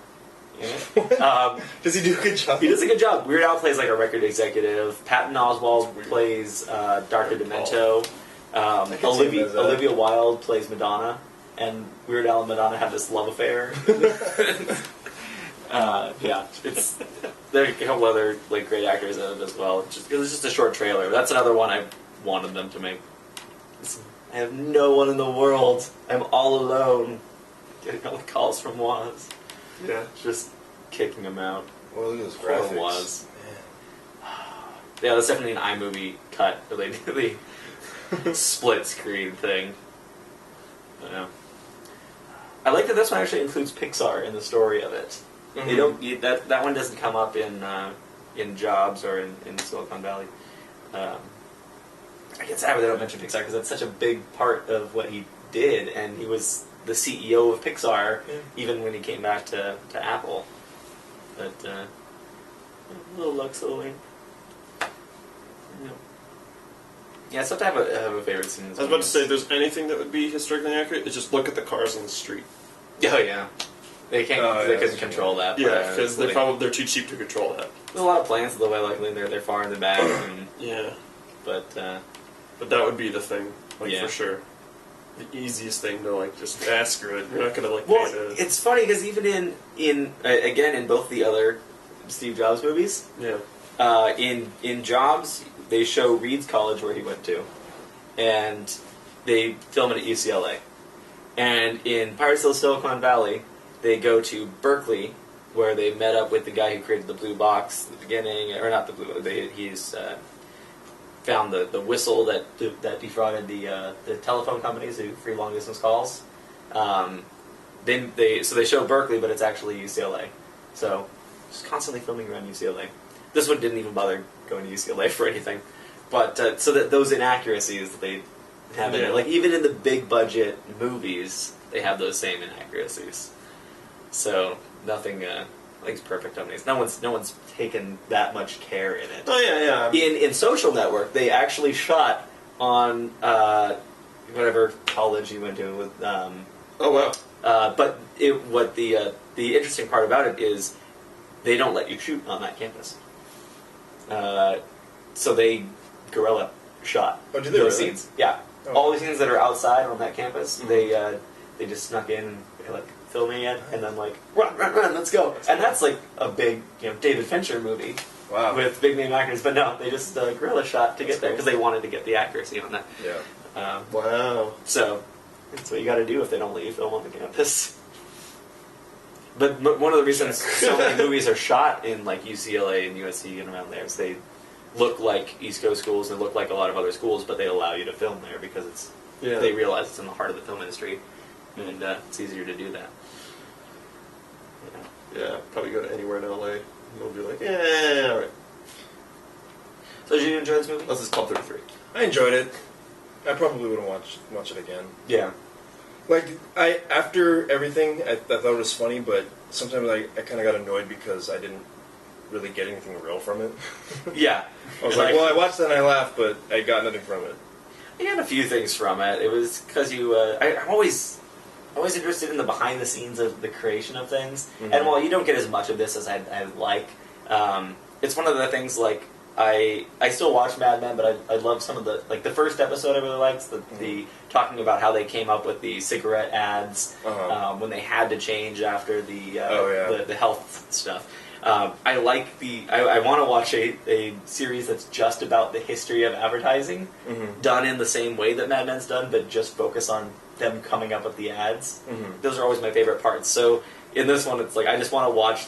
Does he do a good job? He does a good job. Weird Al plays a record executive. Patton Oswalt plays Dr. Demento. Olivia Wilde plays Madonna, and Weird Al and Madonna have this love affair. There are a couple other great actors in it as well. It was just a short trailer. That's another one I wanted them to make. I have no one in the world. I'm all alone. Getting all the calls from Woz. Yeah. Just kicking him out. Well, look at those Horror graphics. was. Yeah, that's definitely an iMovie cut related to the split screen thing. I don't know. I like that this one actually includes Pixar in the story of it. Mm-hmm. They don't that one doesn't come up in Jobs or in Silicon Valley. I get sad when they don't mention Pixar because that's such a big part of what he did, and he was the CEO of Pixar even when he came back to Apple. But little Lux, little Wayne. Yeah, it's tough to have a favorite scene. I was about to say, if there's anything that would be historically accurate, it's just look at the cars on the street. Oh yeah, they can't. They couldn't control that. Yeah, because they're too cheap to control that. There's a lot of plans, the way luckily they're far in the back. And, Yeah, but that would be the thing, like Yeah. for sure. The easiest thing to like just screw it. You're not gonna like. well, pay the, it's funny because even in again in both the other Steve Jobs movies, yeah. in Jobs they show Reed's college where he went to, and they film it at UCLA. And in Pirates of Silicon Valley, they go to Berkeley, where they met up with the guy who created the blue box at the beginning, or not the blue. He's found the whistle that defrauded the telephone companies who free long distance calls. Then they show Berkeley, but it's actually UCLA. So just constantly filming around UCLA. This one didn't even bother going to UCLA for anything, but so that those inaccuracies that they have in it, like even in the big budget movies, they have those same inaccuracies. So nothing like it's perfect on these. No one's taken that much care in it. Oh yeah, yeah. In Social Network, they actually shot on whatever college you went to with. Oh wow. But what the interesting part about it is they don't let you shoot on that campus. So they guerrilla shot Oh, did they those really? scenes. Yeah, Oh. all the scenes that are outside on that campus, they just snuck in and like filming it, and then like run, let's go. And that's like a big David Fincher movie. Wow. With big name actors, but no, they just guerrilla shot to get there because they wanted to get the accuracy on that. Yeah. Wow. So that's what you got to do if they don't let you film on the campus. But one of the reasons so many movies are shot in like UCLA and USC and around there is they look like East Coast schools and look like a lot of other schools, but they allow you to film there because they realize it's in the heart of the film industry, and it's easier to do that. Yeah, probably go to anywhere in LA. And they'll be like, yeah, all right. So did you enjoy this movie? This is Club 33. I enjoyed it. I probably wouldn't watch it again. Yeah. Like, after everything, I thought it was funny, but sometimes I kind of got annoyed because I didn't really get anything real from it. Yeah. I was like, well, I watched that and I laughed, but I got nothing from it. I got a few things from it. It was because I'm always interested in the behind the scenes of the creation of things. Mm-hmm. And while you don't get as much of this as I'd like, it's one of the things like I still watch Mad Men, but I love some of the like the first episode I really liked the talking about how they came up with the cigarette ads when they had to change after the health stuff. I like I want to watch a series that's just about the history of advertising, done in the same way that Mad Men's done, but just focus on them coming up with the ads. Those are always my favorite parts. So in this one, it's like I just want to watch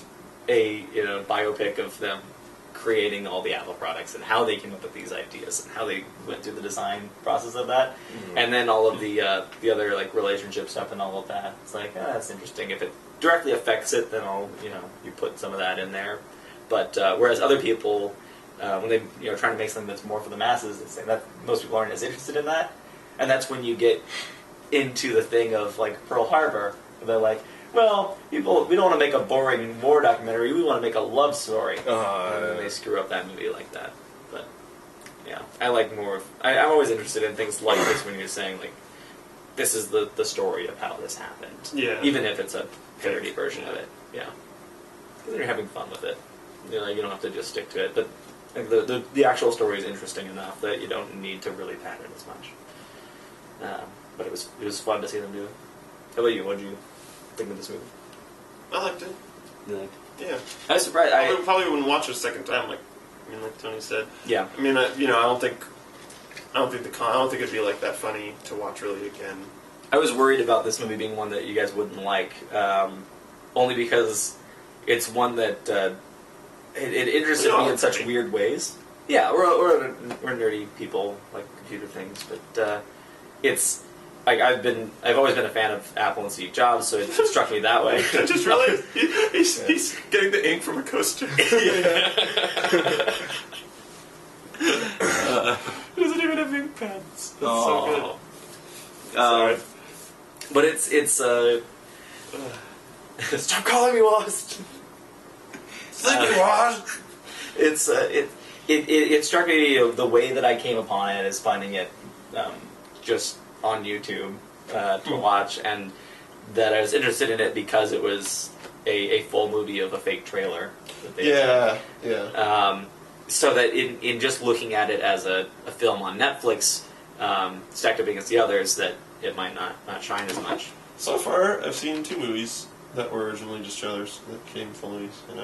a biopic of them creating all the Apple products and how they came up with these ideas and how they went through the design process of that, and then all of the other like relationship stuff and all of that. It's like that's interesting. If it directly affects it, then I'll you put some of that in there. But whereas other people, when they trying to make something that's more for the masses, they say that most people aren't as interested in that, and that's when you get into the thing of like Pearl Harbor. They're like, well, we don't want to make a boring war documentary. We want to make a love story. And then they screw up that movie like that. But yeah, I like more of. I'm always interested in things like this when you're saying like, this is the story of how this happened. Yeah. Even if it's a parody version of it. Yeah. Because you're having fun with it. You don't have to just stick to it. But like, the actual story is interesting enough that you don't need to really pad it as much. But it was fun to see them do it. How about you? What did you think of this movie? I liked it. You liked it? Yeah. I was surprised. I probably wouldn't watch it a second time. Like Tony said. Yeah. I mean, I don't think it'd be like that funny to watch really again. I was worried about this movie being one that you guys wouldn't like, only because it's one that it interested me in such weird ways. Yeah, we're nerdy people, like computer things, but it's like I've always been a fan of Apple and Steve Jobs, so it struck me that way. I just realized he's getting the ink from a coaster. He doesn't even have ink pads. That's so good. Sorry. But it's stop calling me Lost. Sleepy Wasp. It struck me the way that I came upon it is finding it just on YouTube to watch, and that I was interested in it because it was a full movie of a fake trailer. That they had done. So that in just looking at it as a film on Netflix, stacked up against the others, that it might not shine as much. So far, I've seen 2 movies that were originally just trailers that became full movies, and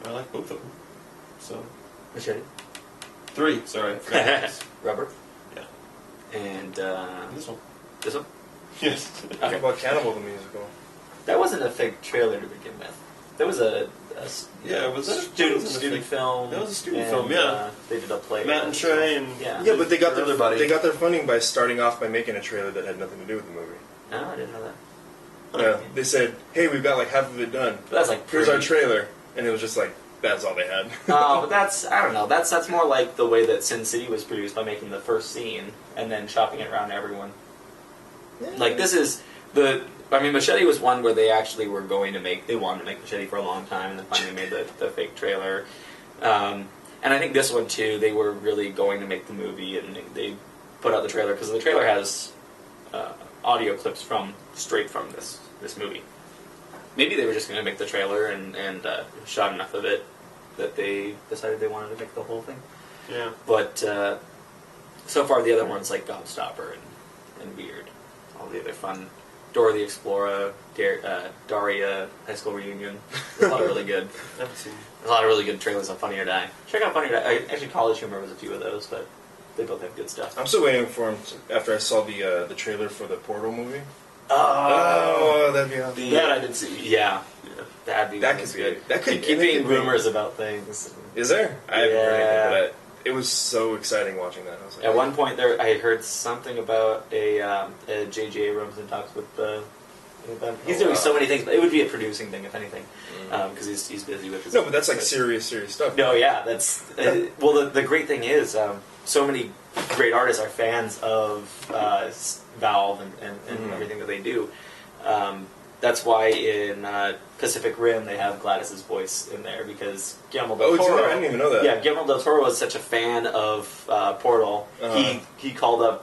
I like both of them. So Machete? 3, sorry. I forgot. Rubber? Yeah. And This one. this one? Yes. How about Cannibal the musical? That wasn't a fake trailer to begin with. That was a Yeah, was that student film. That was a student and, film, yeah. They did a play. Matt and Trey and yeah. Yeah, but they got Their other buddy. their funding by starting off by making a trailer that had nothing to do with the movie. No, I didn't know that. Yeah, they said, "Hey, we've got like half of it done. But that's like Here's our trailer," and it was just like that's all they had. Oh, but I don't know. That's more like the way that Sin City was produced by making the first scene and then chopping it around to everyone. Like this is Machete was one where they actually were going to make. They wanted to make Machete for a long time, and then finally made the fake trailer. And I think this one too. They were really going to make the movie, and they put out the trailer because the trailer has audio clips straight from this movie. Maybe they were just going to make the trailer and shot enough of it that they decided they wanted to make the whole thing. Yeah. But so far the other ones like Gobstopper and Weird, all the other fun, Dora the Explorer, Daria, High School Reunion. There's a lot of really good. There's a lot of really good trailers on Funny or Die. Check out Funny or Die. Actually, College Humor was a few of those, but they both have good stuff. I'm still waiting for him after I saw the trailer for the Portal movie. Oh, that'd be awesome. That I did see. Yeah, that'd be That really could good. be. That could keep being rumors about things. Is there? I haven't heard anything, but it was so exciting watching that. I was like, At one point, I heard something about a J.J. Abrams in talks with the. He's doing so many things, but it would be a producing thing, if anything, because he's busy with his. No, but that's like serious stuff. No, yeah, that's well. The great thing is, so many great artists are fans of Valve and everything that they do. That's why in Pacific Rim they have Gladys's voice in there, because Guillermo del Toro. I didn't even know that. Yeah, Guillermo del Toro was such a fan of Portal. He called up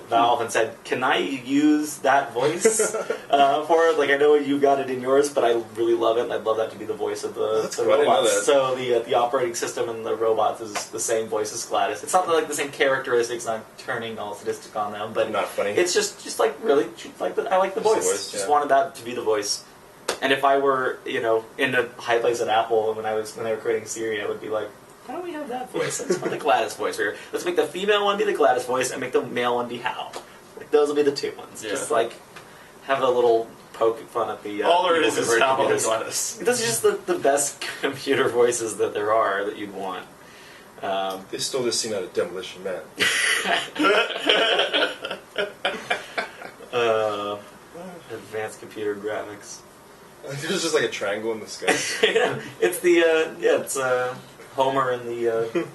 Valve and said, "Can I use that voice for it? Like, I know you got it in yours, but I really love it. And I'd love that to be the voice of the Cool. I didn't know robots." that. So the operating system and the robots is the same voice as Gladys. It's not like the same characteristics. Not turning all sadistic on them, but Not funny. It's just like really like I like the voice. Just wanted that to be the voice. And if I were, in a high place at Apple when they were creating Siri, I would be like, why don't we have that voice? Let's put the Gladys voice here. Let's make the female one be the Gladys voice and make the male one be Hal. Like, those will be the two ones. Yeah. Just like have a little poke fun at the. All there is converted Hal and computers. Gladys. This is just the best computer voices that there are that you'd want. They stole this scene out of Demolition Man. Advanced computer graphics. There's just like a triangle in the sky. Yeah, it's it's Homer in the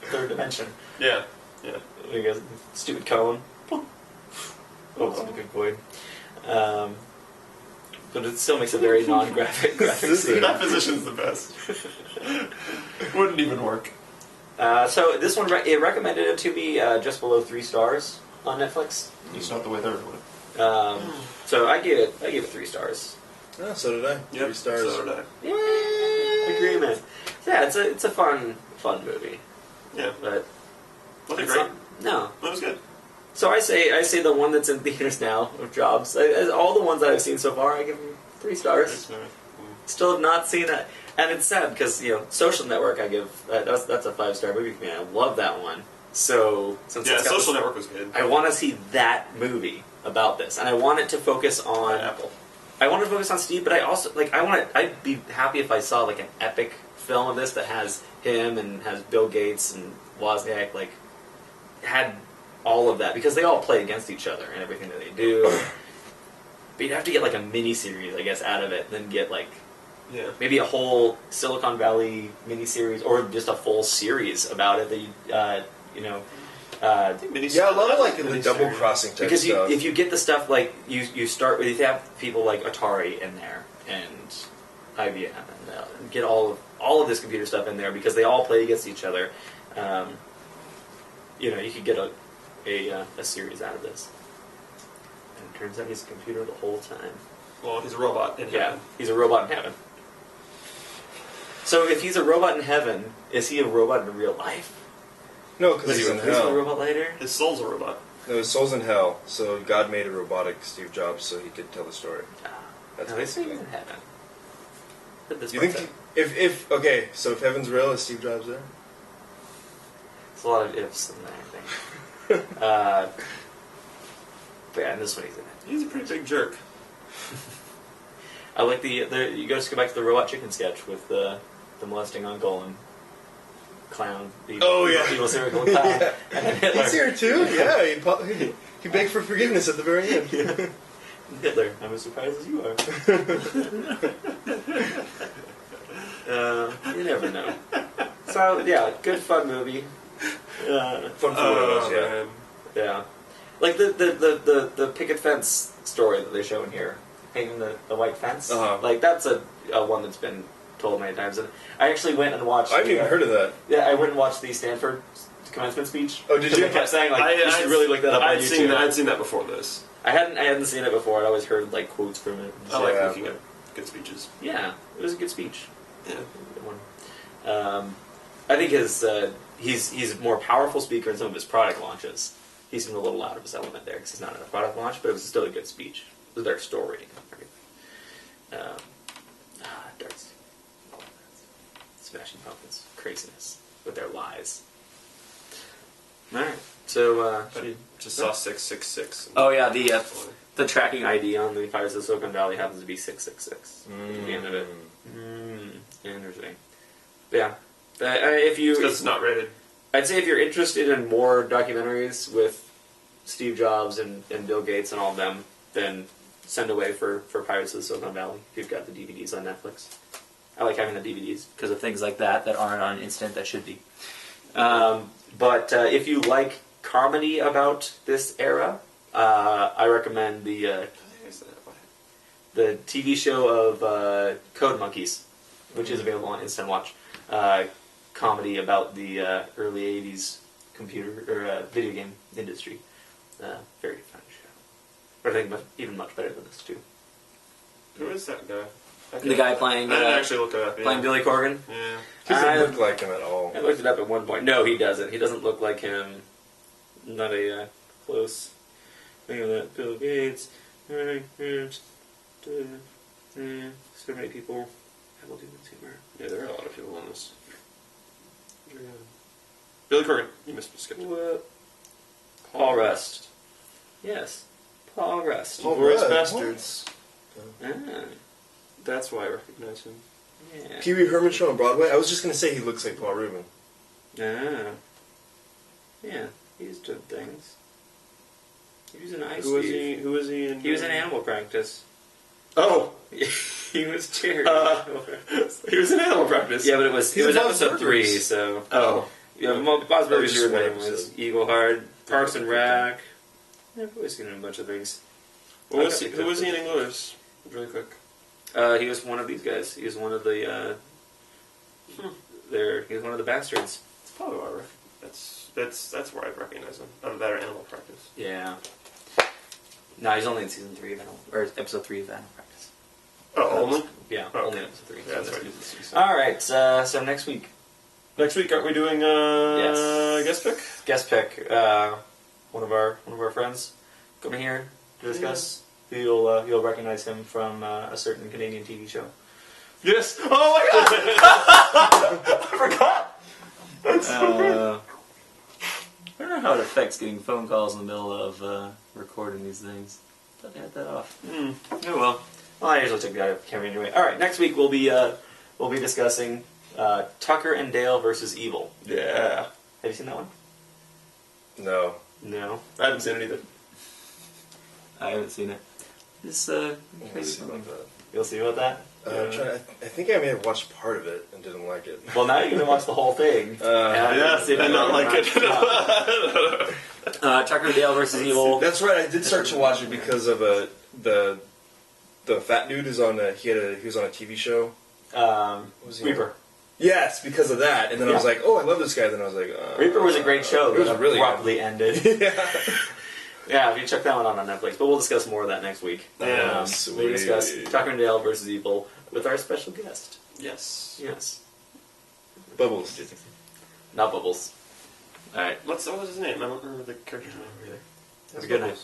third dimension. Yeah. You guys, stupid cone. Oh, that's a good void. But it still makes a very non-graphic scene. That position's the best. Wouldn't even work. So this one, it recommended it to me just below 3 stars on Netflix. It's not the way they're doing it. So I gave it 3 stars. Oh, so did I. 3 stars. So did I. Yay! Agreement. Yeah, it's a fun movie. Yeah. But Nothing it's great. No. That was good. So I say the one that's in theaters now of Jobs. All the ones that I've seen so far, I give them 3 stars. Still have not seen that, and it's sad because Social Network I give that's a 5-star movie for me. I love that one. So since it's got Social Network was good. I want to see that movie about this, and I want it to focus on Apple. I want to focus on Steve, but I also I'd be happy if I saw like an epic film of this that has him and has Bill Gates and Wozniak, like, had all of that, because they all play against each other and everything that they do. But you'd have to get, like, a mini-series, I guess, out of it, then get, like, maybe a whole Silicon Valley mini-series, or just a full series about it that you know... I love like the double crossing type because stuff. if you get the stuff like you start with, you have people like Atari in there and IBM and get all of this computer stuff in there because they all play against each other. You could get a series out of this. And it turns out he's a computer the whole time. Well, he's a robot in heaven. Yeah, he's a robot in heaven. So if he's a robot in heaven, is he a robot in real life? No, because he's in Is he a hell. robot later? His soul's a robot. No, his soul's in hell, so God made a robotic Steve Jobs so he could tell the story. That's No, he's in heaven. You think if heaven's real, is Steve Jobs there? There's a lot of ifs in there, I think. But yeah, in this one he's in it. He's a pretty big jerk. I like you just go back to the robot chicken sketch with the molesting uncle and clown. Evil serial killer clown. Yeah. And then Hitler. He's here too. Yeah, he begged for forgiveness at the very end. Yeah. Hitler, I'm as surprised as you are. You never know. So yeah, good fun movie. Fun for what it was, yeah. Man. Yeah, like the picket fence story that they show in here, painting the white fence. Uh-huh. Like that's a one that's been told many times. And I actually went and watched. I haven't even heard of that. Yeah, I went and watched the Stanford commencement speech. Oh, did you? They kept saying you should really look that up on YouTube. I'd seen that before this. I hadn't seen it before. I'd always heard like quotes from it. I like looking at good speeches. Yeah, it was a good speech. Yeah. Good one. I think he's a more powerful speaker in some of his product launches. He seemed a little out of his element there because he's not in a product launch, but it was still a good speech. It was their story and everything. Darts. Smashing Pumpkins. Craziness with their lies. Alright, so... Just saw 666. Oh yeah, the tracking ID on the Pirates of Silicon Valley happens to be 666 at the end of it. Interesting. But yeah, if you... Because it's not rated. I'd say if you're interested in more documentaries with Steve Jobs and Bill Gates and all of them, then send away for Pirates of the Silicon Valley if you've got the DVDs on Netflix. I like having the DVDs because of things like that aren't on instant that should be. But if you like comedy about this era, I recommend the TV show of Code Monkeys, which is available on Instant Watch. Comedy about the early 80s computer or video game industry. Very fun show. But I think even much better than this too. Who is that guy? The guy playing... I didn't actually look it up. Playing Billy Corgan? Yeah. He doesn't look like him at all. I looked it up at one point. No, he doesn't. He doesn't look like him. Not a close thing of that. Bill Gates. So many people. Yeah, there are a lot of people on this. Billy Corgan. You missed me, skipped. What? Paul Rust. Yes. Paul Rust. Paul Glorious Rudd, Bastards. Ah, That's why I recognize him. yeah. Pee Wee Herman show on Broadway. I was just gonna say he looks like Paul Rubin. Ah. Yeah, he's done things. He was in iSteve. Who was he in? He was in Animal Practice. Oh! He was Jerry. He was in Animal Practice. Yeah, but it was Buzz episode 3, Burgers. so... Oh. Yeah, Bob's Burgers just your one name was episode. Eagle Hard, Parks and Rec. Yeah, I've always seen him in a bunch of things. Who was he in English? Really quick. He was one of these guys. He was one of the, he was one of the bastards. That's probably why that's where I'd recognize him. Out of that or Animal Practice. Yeah. No, he's only in season 3 of Animal... Or episode 3 of Animal Practice. Oh, only? Yeah, Oh, only okay. episode 3. Yeah, that's right. Alright, so next week. Next week, aren't we doing Yes. guest pick? Guest pick. One of our friends coming here to discuss. You'll recognize him from a certain Canadian TV show. Yes. Oh my god! I forgot. That's so good. I don't know how it affects getting phone calls in the middle of recording these things. Thought they had that off. Oh well. Well, I usually take that out of camera anyway. All right, next week we'll be discussing Tucker and Dale versus Evil. Yeah. Have you seen that one? No. No. I haven't seen it either. I haven't seen it. It's Let's see about that. You'll see about that? I think I may have watched part of it and didn't like it. Well, now you're going to watch the whole thing. Yes, and not like it. Tucker and Dale versus Evil. That's right. I did start to watch it because of the fat dude is on he was on a TV show. What was he on? Reaper. Yes, because of that. And then I was like, oh, I love this guy. Then I was like, Reaper was a great show. It was that really abruptly ended. yeah. Yeah, if you check that one out on Netflix. But we'll discuss more of that next week. Yeah, we discuss Tucker and Dale versus Evil with our special guest. Yes. Yes. Bubbles. Not Bubbles. Alright. What was his name? I don't remember the character's name either. Have a good night.